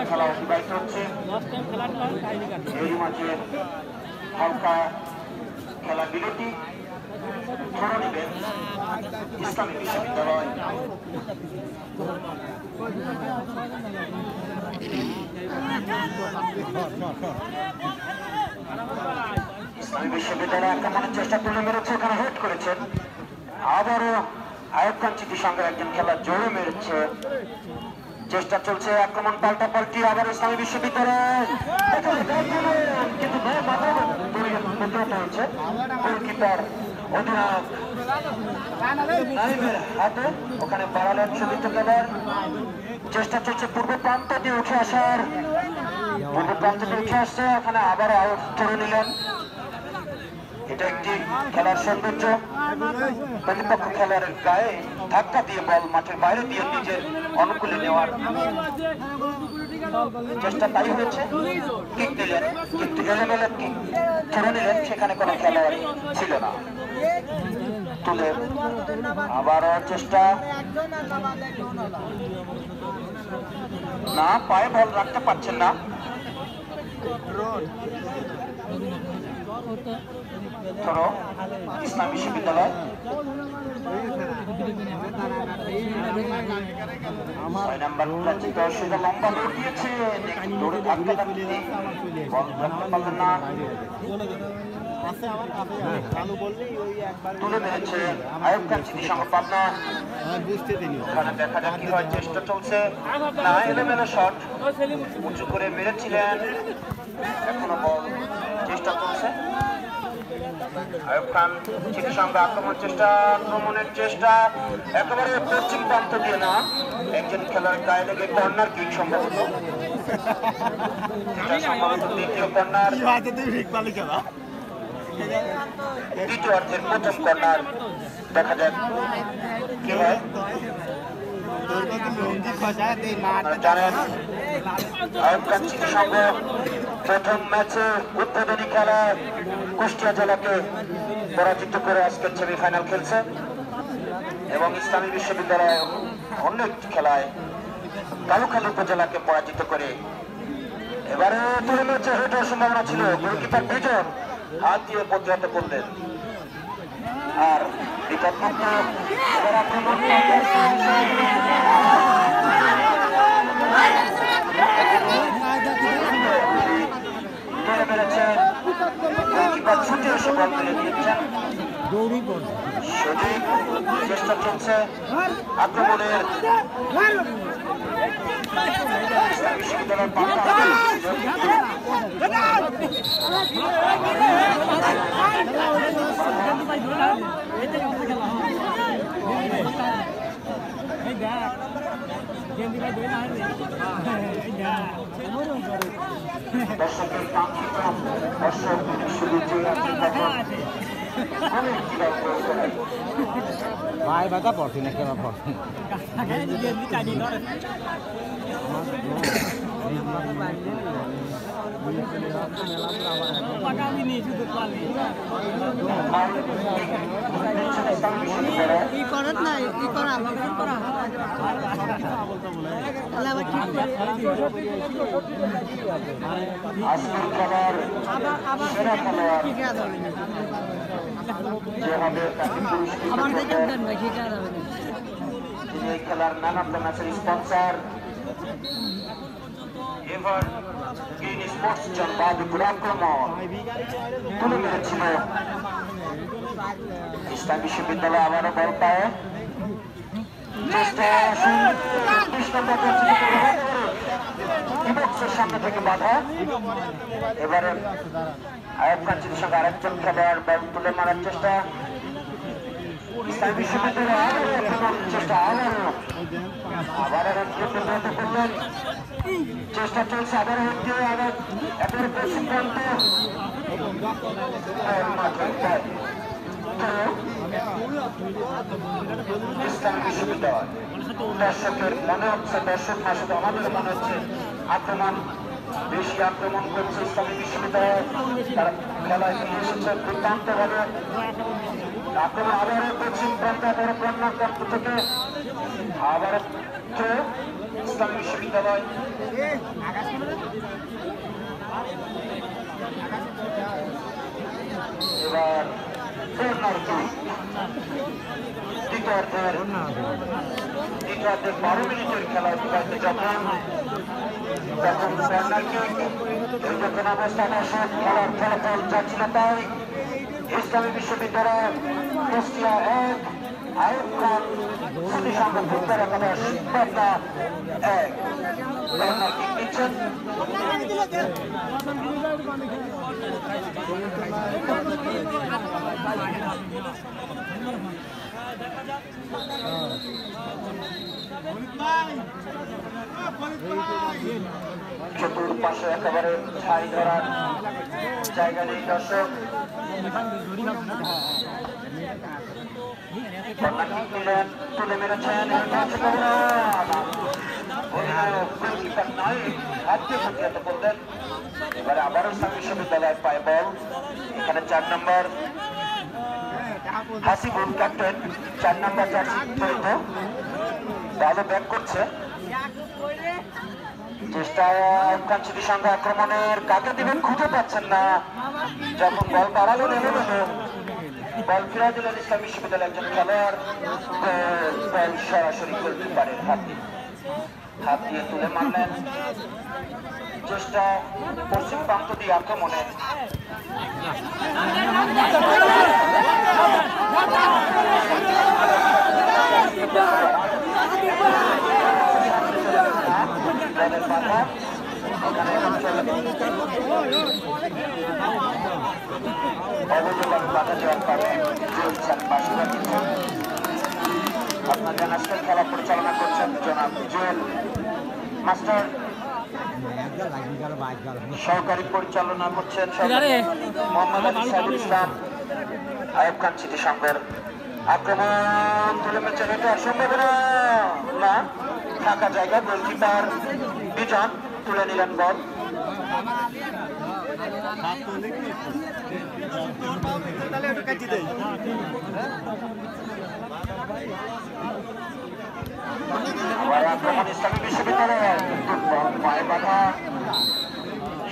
খেলা অতিবাহিত হচ্ছে। এই মাঝে হালকা খেলা বিরতি ধরে নেবেন ইসলামী বিশ্ববিদ্যালয়। ইসলামী বিশ্ববিদ্যালয় আক্রমণের চেষ্টা তুলে মেরেছে, ওখানে হেড করেছেন। আবারও আয়ুব খান চিটির সঙ্গে একজন খেলা জোরে মেরেছে, চেষ্টা চলছে আক্রমণ পাল্টাপাল্টি। আবার ইসলামী বিশ্ববিদ্যালয় কিন্তু হয়েছে গোলকিপার অধিনায়ক নাইমের হাতে, ওখানে বাড়ালেন সুবিধা দেওয়ার চেষ্টা চলছে। পূর্ব প্রান্ত দিয়ে উঠে আসার, পূর্ব প্রান্ত দিয়ে উঠে আসছে, ওখানে আবার আউট ধরে নিলেন। এটা একটি খেলার সৌন্দর্য, প্রতিপক্ষ খেলার গায়ে ধাক্কা দিয়ে বল মাঠের বাইরে দিয়ে নিজের অনুকূলে নেওয়ার চেষ্টা তাই হয়েছে। কিক দিলেন কিন্তু এলোমেলো কিক ধরে নিলেন, সেখানে কোনো খেলোয়াড় ছিল না। তুলে আবার চেষ্টা, না পায়ে বল রাখতে পারছেন না। ধরো ইসলাম বিশ্ববিদ্যালয় ছয় নাম্বার লম্বা দৌড় দিয়েছে, দৌড়ে ধাক্কা ধাক্কি বল রাখতে পারলেন না, তুলে মেরেছে আয়ুব খান চিটির সঙ্গে পাবনা। ওখানে দেখা যাক কি হয়, চেষ্টা চলছে, না এলোমেলো শট উঁচু করে মেরেছিলেন, এখনো বল চেষ্টা চলছে। আয়ুব খান চিটির সঙ্গে আক্রমণের চেষ্টা একেবারে পশ্চিম প্রান্ত দিয়ে না, একজন খেলার গায়ে লেগে কর্নার কিক সম্ভবত, দ্বিতীয় কর্নার, দ্বিতীয় অর্ধের প্রথম কর্নার। দেখা যাক কি হয়। জানেন আয়ুব খান চিটির সঙ্গে প্রথম ম্যাচে উদ্বোধনী খেলায় কুষ্টিয়া জেলাকে পরাজিত করে আজকের সেমিফাইনাল খেলছে, এবং ইসলামী বিশ্ববিদ্যালয় অন্য একটি খেলায় কালুখালী উপজেলাকে পরাজিত করে এবারে তুলে ম্যাচে হেড হওয়ার সম্ভাবনা ছিল। গোলকিপার বিজন হাত দিয়ে প্রতিহত করলেন, আর বিপদমুক্ত এবার আক্রমণ ছুটে এসে বল তুলে দিয়েছেন। সঠিক চেষ্টা চলছে আক্রমণের, দর্শকের কাঙ্ক্ষিত দর্শক ভাই বাতা পড়ছি না কেন পড়ছি খেলার ম্যান অফ দ্য ম্যাচের স্পন্সর এভার গ্রিন স্পোর্টস জনবাদীপুর আক্রমণ তুলে মেরেছিল ইসলাম বিশ্ববিদ্যালয়। আবারও বল পায়, সামনে থেকে বাধা। এবারে আয়ুব খান চিটির সঙ্গে আরেকজন খেলোয়াড় বল তুলে মারার চেষ্টা, ইসলাম বিশ্ববিদ্যালয় চেষ্টা, আবার করলেন, চেষ্টা চলছে আবার একেবারে পশ্চিম প্রান্ত ইসলাম বিশ্ববিদ্যালয়। দর্শকের মনে হচ্ছে, দর্শক না শুধু আমাদের মনে হচ্ছে আক্রমণ বেশি আক্রমণ করছে ইসলামী বিশ্ববিদ্যালয়। তারা খেলায় নিয়ে এসেছে দুর্দান্ত ভাবে, আক্রমণ আবারও পশ্চিম প্রান্ত আবারও কর্নার প্রান্ত থেকে আবারও ইসলামী বিশ্ববিদ্যালয় এবার কর্নার দ্বিতীয়ার্ধের 12 মিনিটের খেলা অতিবাহিত যখন কর্নার কিক দীর্ঘক্ষণ অবস্থান আসেন খেলার ফলাফল যাচ্ছিল তাই ইসলামী বিশ্ববিদ্যালয় কুষ্টিয়া 1 আইয়ুব খান স্মৃতি সংঘ ফুটবল একাদশ পাবনা 1 কর্নার কিক দিচ্ছেন চতুর্পাশে একেবারে ছাই ধরার জায়গা নেই দর্শক তুলে মেরেছেন করলেন এবারে আবারও ইসলামী বিশ্ববিদ্যালয়ের পায়ে বল এখানে 4 নম্বর হাসিবুল ক্যাপ্টেন 4 নম্বর জার্সি পরিত ভালো ব্যাক করছে চেষ্টায় স্মৃতি সংঘ আক্রমণের কাকে দিবেন খুঁজে পাচ্ছেন না যখন বল বাড়ালো বল ফিরা দিলেন ইসলামী বিশ্ববিদ্যালয়ের একজন খেলোয়াড় বল সরাসরি গোলকিপারের হাত দিয়ে তুলে মারলেন চেষ্টা পশ্চিম প্রান্ত দিয়ে আক্রমণে আপনার জানাসকেল খেলা পরিচালনা করছেন জনাব জুয়েল মাস্টার সহকারী পরিচালনা করছেন মোহাম্মদ আলী সাইদুল ইসলাম আইয়ুব খান স্মৃতি সংঘের আক্রমণ তুলে মেরেছেন এটা সম্ভাবনা না ফাঁকা জায়গা গোলকিপার বিজন তুলে নিলেন বল আক্রমণ ইসলামী বিশ্ববিদ্যালয় পায়ে বাধা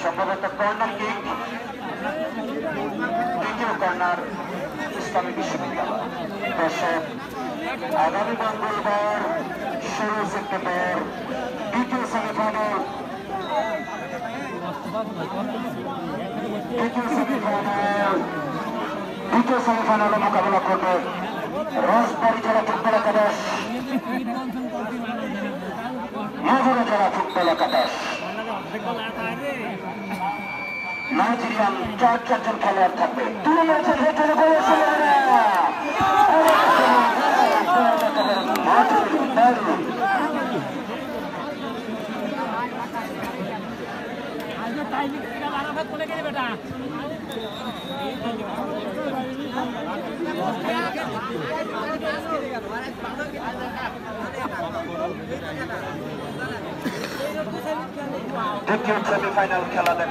সম্ভবত কর্নার কিক দ্বিতীয় কর্নার ইসলামী বিশ্ববিদ্যালয় দর্শক আগামী মঙ্গলবার 16 সেপ্টেম্বর দ্বিতীয় সেমিফাইনালে মোকাবেলা করবে রসবাড়ি জেলা ফুটবল একাদশ মাগুরা জেলা ফুটবল একাদশ নাইজেরিয়ান 4 জন খেলোয়াড় থাকবে তুলে মেরেছে ভেতরে দ্বিতীয় সেমিফাইনাল খেলা দেখা